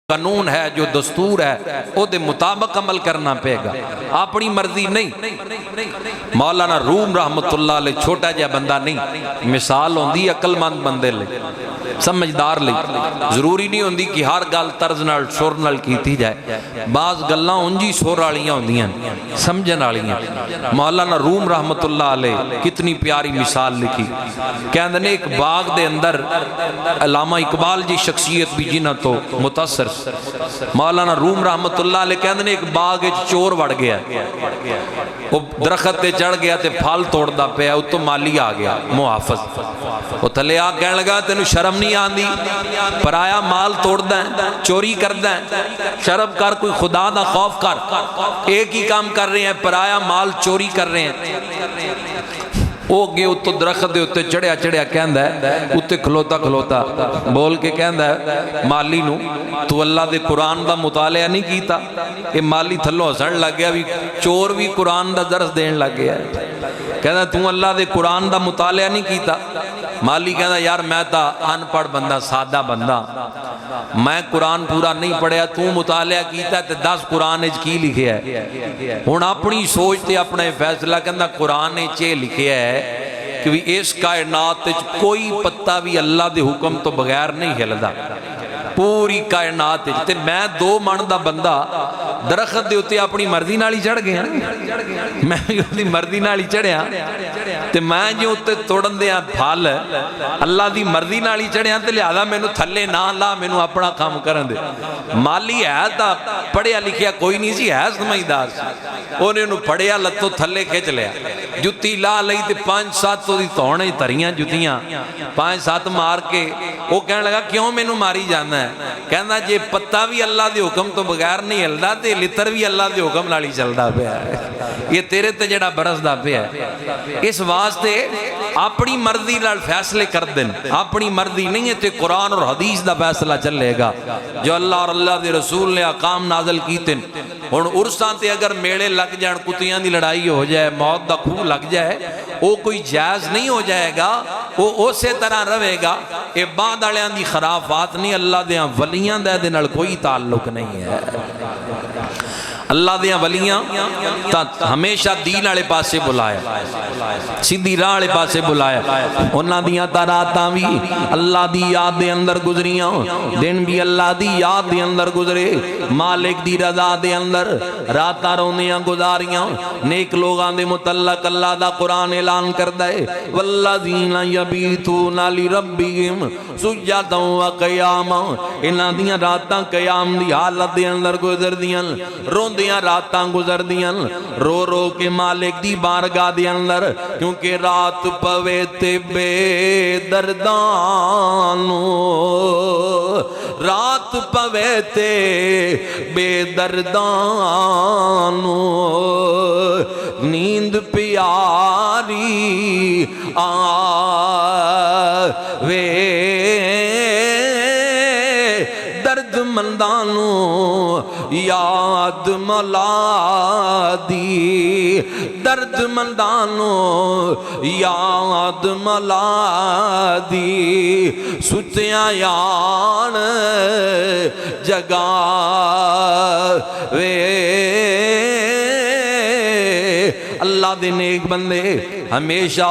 कानून है, जो दस्तूर है, उसके मुताबिक अमल करना पेगा, अपनी मर्जी नहीं। मौलाना रूम रहमतुल्लाह अलैह छोटा जिहा बंदा नहीं, मिसाल होंदी अकलमंद बंदे लई, समझदार लई। जरूरी नहीं होंदी कि हर गल तर्ज नाल सुर नाल कीती जाए, बाज़ गल्लां उंज ही सुर वालियां होंदियां समझण वालियां। मौलाना रूम रहमतुल्लाह अलैह कितनी प्यारी मिसाल लिखी। कहंदे ने एक बाग दे अंदर अल्लामा इकबाल जी शख्सियत भी जिन्हां तो मुतासर, मौलाना रूम रहमतुल्लाह अलैह कहंदे ने एक बाग विच चोर वड़ गया, वो दरखत ते चढ़ गया ते फल तोड़दा पिया, उत्तों माली आ गया मुहाफिज, वो थले आ कहण लगा तेनू शर्म नहीं आंदी, पराया माल तोड़दा है, चोरी करदा है, शर्म कर, कोई खुदा दा खौफ कर, एक ही काम कर रहे हैं, पराया माल चोरी कर रहे हैं। वो अगे उत्तों दरखत के उत्ते चढ़िया चढ़िया कहंदा है, उत्ते खलोता खलोता बोल के कहंदा है माली नू, तू अल्लाह दे कुरान दा मुतालिया नहीं कीता। ये माली थल्लों हसण लग गया, भी चोर भी कुरान दा दर्स देन लग गया। कहंदा तू अल्लाह दे कुरान दा मुतालिया नहीं कीता। माली कहंदा यार मैं तो अनपढ़ बंदा, सादा बंदा, मैं कुरान पूरा नहीं पढ़िया, तू मुतालिया कीता ते दस कुरान विच की लिखिया है। हुण अपनी सोच ते अपना फैसला, कहंदा कुरान विच ये लिखिया है कि भी इस कायनात कोई पत्ता भी अल्लाह के हुक्म तो बगैर नहीं हिलदा, पूरी कायनात ते मैं दो मन का बंदा दरखत के उत्ते अपनी मर्जी नाल ही चढ़ गया, मैं भी उसकी मर्जी नाल ही चढ़िया, ते मैं जो उत्ते तोड़न दिया फल अल्लाह की मर्जी नाल ही चढ़िया, ते लिहाजा मैनू थले ना ला, मैनू अपना काम करन दे। माली है तो पढ़िया लिखिया कोई नहीं सी, है समझदार सी, उन्हें उन्हें फड़िया लत्तों थले खिंच लिया, जुत्ती ला लई ते 5-7 ओदी धौण धरियां जुत्तियां 5-7 मार के वो कहने लगा क्यों मैनू मारी जाना है। कहना जे पत्ता भी अल्लाह के हुक्म तो बगैर नहीं हिलदा, ते लितर भी अल्लाह के हुक्म नाल ही चलदा पिया है, ये तेरे ते जेड़ा बरसदा पिया है। इस वास्ते अपनी मर्जी नाल फैसले कर देन, अपनी मर्जी नहीं है ते कुरान और हदीस का फैसला चलेगा, जो अल्लाह और अल्लाह के रसूल ने अकाम नाजल कीते। हुण उर्सां ते अगर मेले लग जान, कुत्तियां दी लड़ाई हो जाए, मौत दा खूह लग जाए, वो कोई जायज़ नहीं हो जाएगा, वो उस तरह रहेगा। ये बाद वालियां दी खराफात नहीं, अल्लाह दे वलियां दा इहदे नाल कोई ताल्लुक नहीं है। अल्लाह दियां वलियां तां हमेशा दीन वाले पासे बुलाया, सीधी राह वाले पासे बुलाया। उन्हां दियां तां रातां भी अल्लाह दी याद दे अंदर गुजरियां, दिन भी अल्लाह दी याद दे अंदर गुजरे, मालिक दी रज़ा दे अंदर रातां रोंदियां गुजारियां। नेक लोगां दे मुतल्लक अल्लाह दा कुरान ऐलान करदा है, वल्लज़ीना यबीतूना लिरब्बिहिम सुज्जदन व क़ियामा, इन्हां दियां रातां क़याम दी हालत दे अंदर गुजरदियां, रोंदियां रातां गुजरदियां, रो रो के मालिक दी बारगाह दे अंदर, क्योंकि रात पवे ते बेदर्दां नू, रात पवे ते बेदर्दां नू, नींद प्यारी आवे दर्द मंदानू याद मौला दी, दर्द मंदानू याद मौला दी, सुतिया यान जगा वे। अल्लाह दे नेक बंदे हमेशा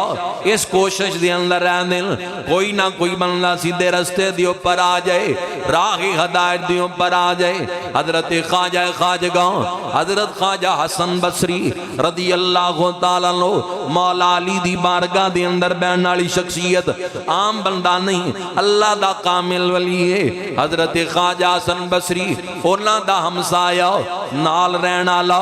इस कोशिश के अंदर रहते, कोई ना कोई बंदा सीधे रस्ते के ऊपर आ जाए, राह हदायत के ऊपर आ जाए। हजरत ख्वाजा खाजगां हजरत ख्वाजा हसन बसरी रदी अल्लाह तआला अन्हु मौला अली दी बारगाह के अंदर बैठने वाली शख्सियत, आम बंदा नहीं, अल्लाह दा कामिल वली है। हजरत ख्वाजा हसन बसरी उन्हां दा हमसाया, नाल रहने वाला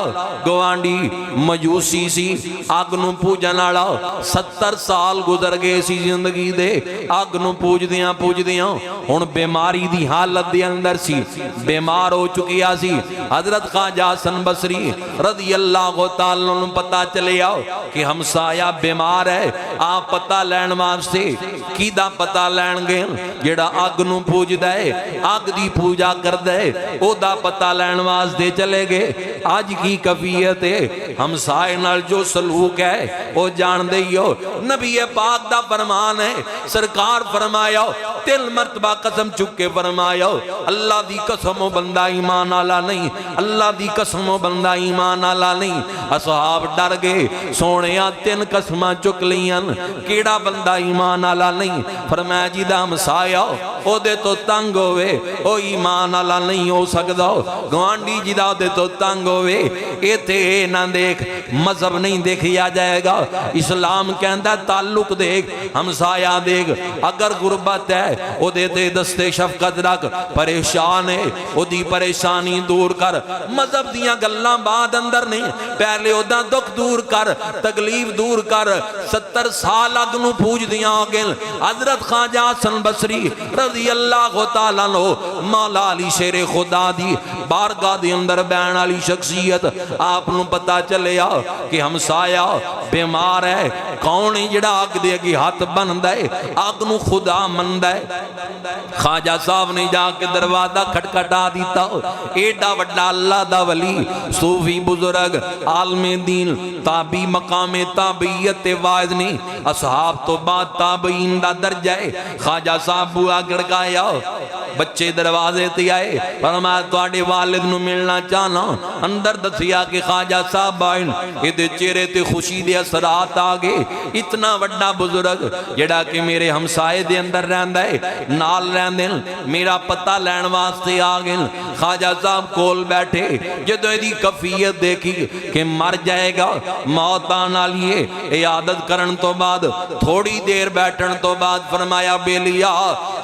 गवांडी मजूसी सी, अग नूं पूजन वाला। 70 साल गुजर गए सी जिंदगी दे, अग नूं पूजदियां पूजदियां हुण बीमारी दी हालत दे अंदर सी, बीमार हो चुकिया सी। हजरत ख्वाजा हसन बसरी रज़ी अल्लाह तआला नूं पता चलिया कि हमसाया बीमार है। आप पता लैण वास्ते किदा पता लैण गए, जेड़ा अग नूं पूजदा है, अग दी पूजा करदा है, ओदा पता लैण वास्ते चले गए। अज की कफियत है, हमसाए नाल जो सलूक है वो जान जानदे ही हो नबी पाक दा फरमान है सरकार फरमाया 3 मरतबा कसम चुक के फरमाया अल्लाह दी कसम बंदा ईमान आला नहीं अल्लाह दी कसम बंदा ईमान आला नहीं। असहाब डर गए सोने 3 कसमां चुक लियां केड़ा बंदा ईमान आला नहीं। फरमाया जिदा हमसाया ओदे तो तंग होवे ओ ईमान आला नहीं हो सकदा। गवांडी जिदा ओदे तो तंग होवे इत्थे ना देख मजहब नहीं देखिया जाएगा इस्लाम कहंदा ताल्लुक देख हमसाया देख अगर गुरबत है ओदे ते दस्ते शफकत रख परेशान है ओदी परेशानी दूर कर मजहब दियां गल्लां बाद अंदर नहीं पहले ओदा दुख दूर कर तकलीफ दूर कर। 70 साल अग नूं पूजदियां हो गए हजरत ख्वाजा हसन बसरी रज़ी अल्लाह तआला अन्हु मौला अली शेर खुदा दी बारगाह दे अंदर बैण वाली शख्सियत आप नूं पता चलिया कि हमसाया बीमार है कौन है जिहड़ा अग दे अगे हाथ बनदा है अग नूं खुदा मनदा है। ख्वाजा साहब ने जाके दरवाजा खटखटा दिता एडा वड्डा अल्लाह दा वली सूफी बुजुर्ग आलमे दीन ताबी मकामे ताबीयत वाइज नहीं असहाब तो बाद ताबीन दा दर्जा है। ख्वाजा साहब बुआ गड़काया बच्चे दरवाजे ते आए पर मैं तुहाडे वालिद नूं मिलना चाहना अंदर दसिया कि ख्वाजा साहब आए इहदे चेहरे ते खुशी दे असरात आ गए। इतना वड्डा बुजुर्ग जिहड़ा कि मेरे हमसाए दे अंदर रहिंदा है नाल रहिंदे मेरा पता लैण वास्ते आ गए। ख्वाजा साहब कोल बैठे जदों इहदी कफियत देखी कि मर जाएगा मौत आने वाली है इयादत करन तो बाद थोड़ी देर बैठन तो बाद फरमाया बेलिया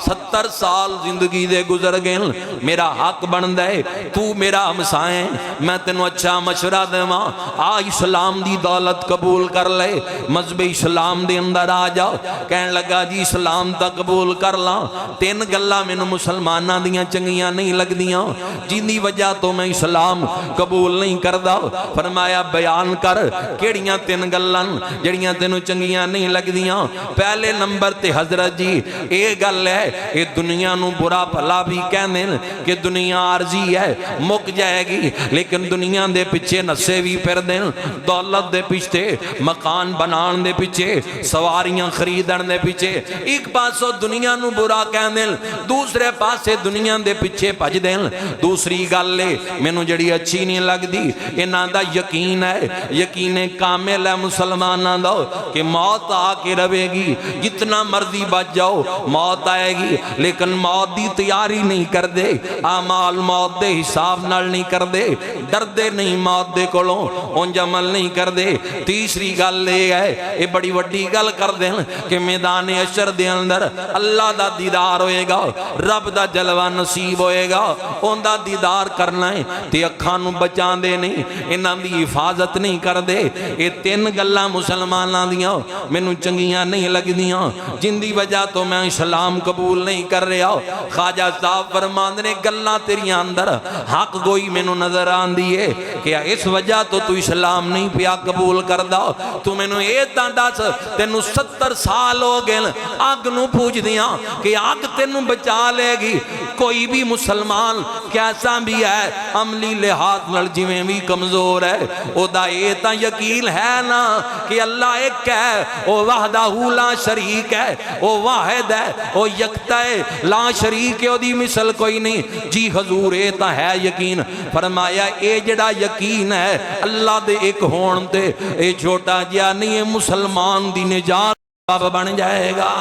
70 साल जिंदगी दे गुजर गए मेरा हक बनदा है तू मेरा हमसाए मैं तेनों अच्छा मशवरा देवां आ इस्लाम दी दौलत कबूल कर ले मजहब इस्लाम दे अंदर आ जा। कहन लगा जी इस्लाम दा कबूल कर ला 3 गल्लां मैनूं मुसलमानां दियां चंगियां नहीं लगदियां जिंदी वजह तो मैं इस्लाम कबूल नहीं करदा। फरमाया बयान कर केड़ियां 3 गल्लां जड़ियां तेनों चंगियां नहीं लगदियां। पहले नंबर ते हजरत जी ये गल है ये दुनिया नूं बुरा भला भी कहंदे कि दुनिया आरजी है मुक जाएगी लेकिन दुनिया दे पिछे नशे भी फिरदे दौलत दे पिछे मकान बनाने दे पिछे सवारियां खरीदण दे पिछे एक पासों दुनिया नूं बुरा कहंदे दूसरे पासे दुनिया दे पिछे भजदे। दूसरी गल मैनूं जिहड़ी अच्छी नहीं लगदी इन्हां दा यकीन है यकीने कामिल है मुसलमानां दा कि मौत आके रहेगी जितना मर्जी बच जाओ मौत आएगी लेकिन मौत की तैयारी नहीं करते आमाल मौत के हिसाब नाल नहीं करते डरते नहीं मौत के कोलों उंज अमल नहीं करते। तीसरी गल यह है ये बड़ी वड्डी गल करते हैं कि मैदान अशर दे अंदर अल्लाह दा दीदार होएगा रब दा जलवा नसीब होएगा उनका दीदार करना है ते अखां नूं बचांदे नहीं इन्हां दी हिफाजत नहीं करते। ये 3 गल्लां मुसलमानां दियां मैनूं चंगियां नहीं लगदियां जिंदी वजह तो मैं इस्लाम कबूल नहीं कर रहा। ख्वाजा साहब फरमांदे ने गल्लां तेरियां अंदर हक गोई मैनूं नजर आंदी है कि इस वजह तो तू इस्लाम नहीं पिया कबूल करदा। तू मैनूं ये तां दस तैनूं 70 साल हो गए अग नूं पूजदियां कि अग तैनूं बचा लेगी। कोई भी मुसलमान कैसा भी है अमली लिहाज नाल जिवें भी कमजोर है ओदा ये तां यकीन है ना कि अल्लाह एक है ओ वहदाहू ला शरीक है ओ वाहिद है ओ यकता है ला शरीक है ओदी मिसल कोई नहीं जी हजूर ये तां है यकीन। फरमाया ये जिहड़ा यकीन है अल्लाह दे एक होण ते ये छोटा जिहा नहीं है मुसलमान दी निजात बन जाएगा।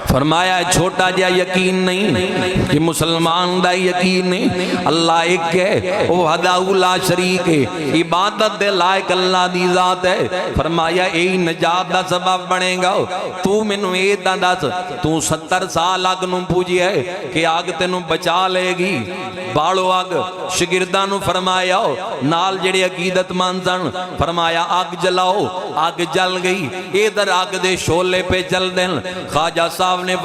फरमाया छोटा जहा यकीन नहीं कि मुसलमान दा यकीन नहीं अल्लाह एक है वो हदाऊ ला शरीक है इबादत दे लायक अल्लाह दी जात है। फरमाया यही निजात दा सबब बनेगा। तू मैनू ये दस तू 70 साल अग नूं पूजी है कि अग तेनू बचा लेगी बालो अग। शगिरदां नूं फरमाया नाल जेड़े अकीदतमंद सन फरमाया अग जलाओ अग जल गई इधर अग दे शोले पे चल देन। ख्वाजा साहब ने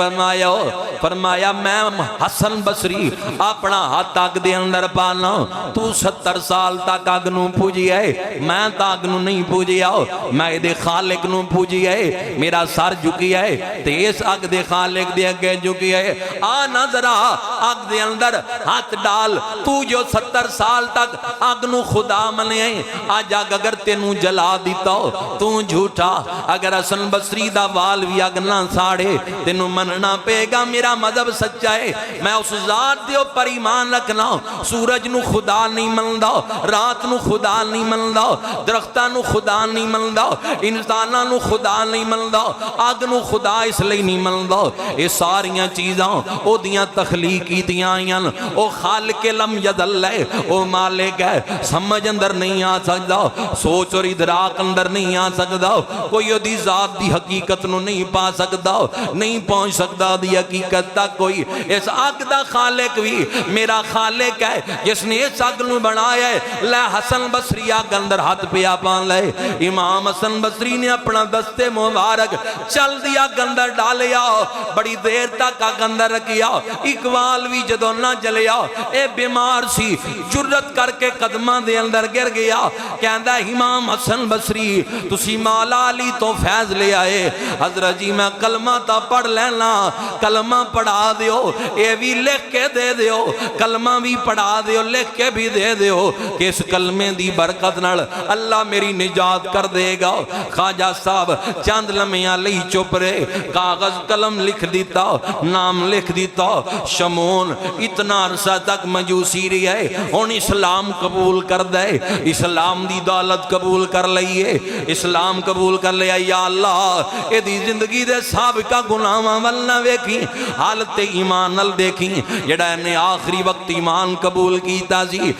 फरमाया मैं हसन बसरी अपना हाथ अग दे अंदर पाना, तू 70 साल तक अग नूं पूजिया है, मैं तो अग नूं नहीं पूजिया, मैं इहदे खालिक नूं पूजिया है, मेरा सर झुकिया है ते इस अग दे खालिक दे अगे झुकिया है। आ ना जरा अग दे अंदर हाथ डाल, तू जो 70 साल तक अग नूं खुदा मनिया है, अज अग अगर तेनू जला दिता तू झूठा। अगर हसन बसरी दा वाल भी अग ना साड़े तेनू मनना पेगा मेरा मजहब सच्चा है। मैं उस जात दे उपर ईमान रखना, सूरज नू खुदा नहीं मनदा, रात नू खुदा नहीं मनदा, दरख्तां नू खुदा नहीं मनदा, इंसानां नू खुदा नहीं मनदा, अग नू खुदा इसलिए नहीं मनदा। ये सारियां चीज़ां ओदियां तखलीक कीतियां आईयां, ओ खालिक लम यदल है, ओ मालिक है, समझ अंदर नहीं आ सकदा, सोच और इदराक अंदर नहीं आ सकदा, कोई ओदी जात दी हकीकत नू नहीं पा सकदा, नहीं पहुंच सकदा दी हकीकत तक कोई। इस अग दा खालिक भी मेरा खालिक है जिसने इस अग नू बनाया है। लै हसन बसरी अग अंदर हाथ पिया पान ले, इमाम हसन बसरी ने अपना दस्ते मुबारक चल दिया अग अंदर डालिया, बड़ी देर तक अग अंदर रखिया। इकबाल भी जदों ना जलिया, ए बीमार सी, जुर्रत करके कदमां दे अंदर गिर गया, कहंदा इमाम हसन बसरी तुसी मौला अली तो फैज ले आए, हजरत जी मैं कलमा तो पढ़ लेना, कलमा पढ़ा दियो, ये भी लिख के दे दियो, कलमा भी पढ़ा दियो, लिख के भी दे दियो कि इस कलमे दी बरकत नाल अल्लाह मेरी निजात कर देगा। ख्वाजा साहब चंद लम्हियां लई चुप रहे, कागज कलम लिख दिता, नाम लिख दिता, शमून इतना अरसा तक मजूसी रहे, हुण इस्लाम कबूल कर दे, इस्लाम दी दौलत कबूल कर लईए, इस्लाम कबूल कर लिया। या अल्लाह एदी जिंदगी दे साबिका गुनाहां वल ना वेखी, हालत ईमान नल देखी, जेड़ा इन्हें आखिरी वक्त ईमान कबूल कीता सी,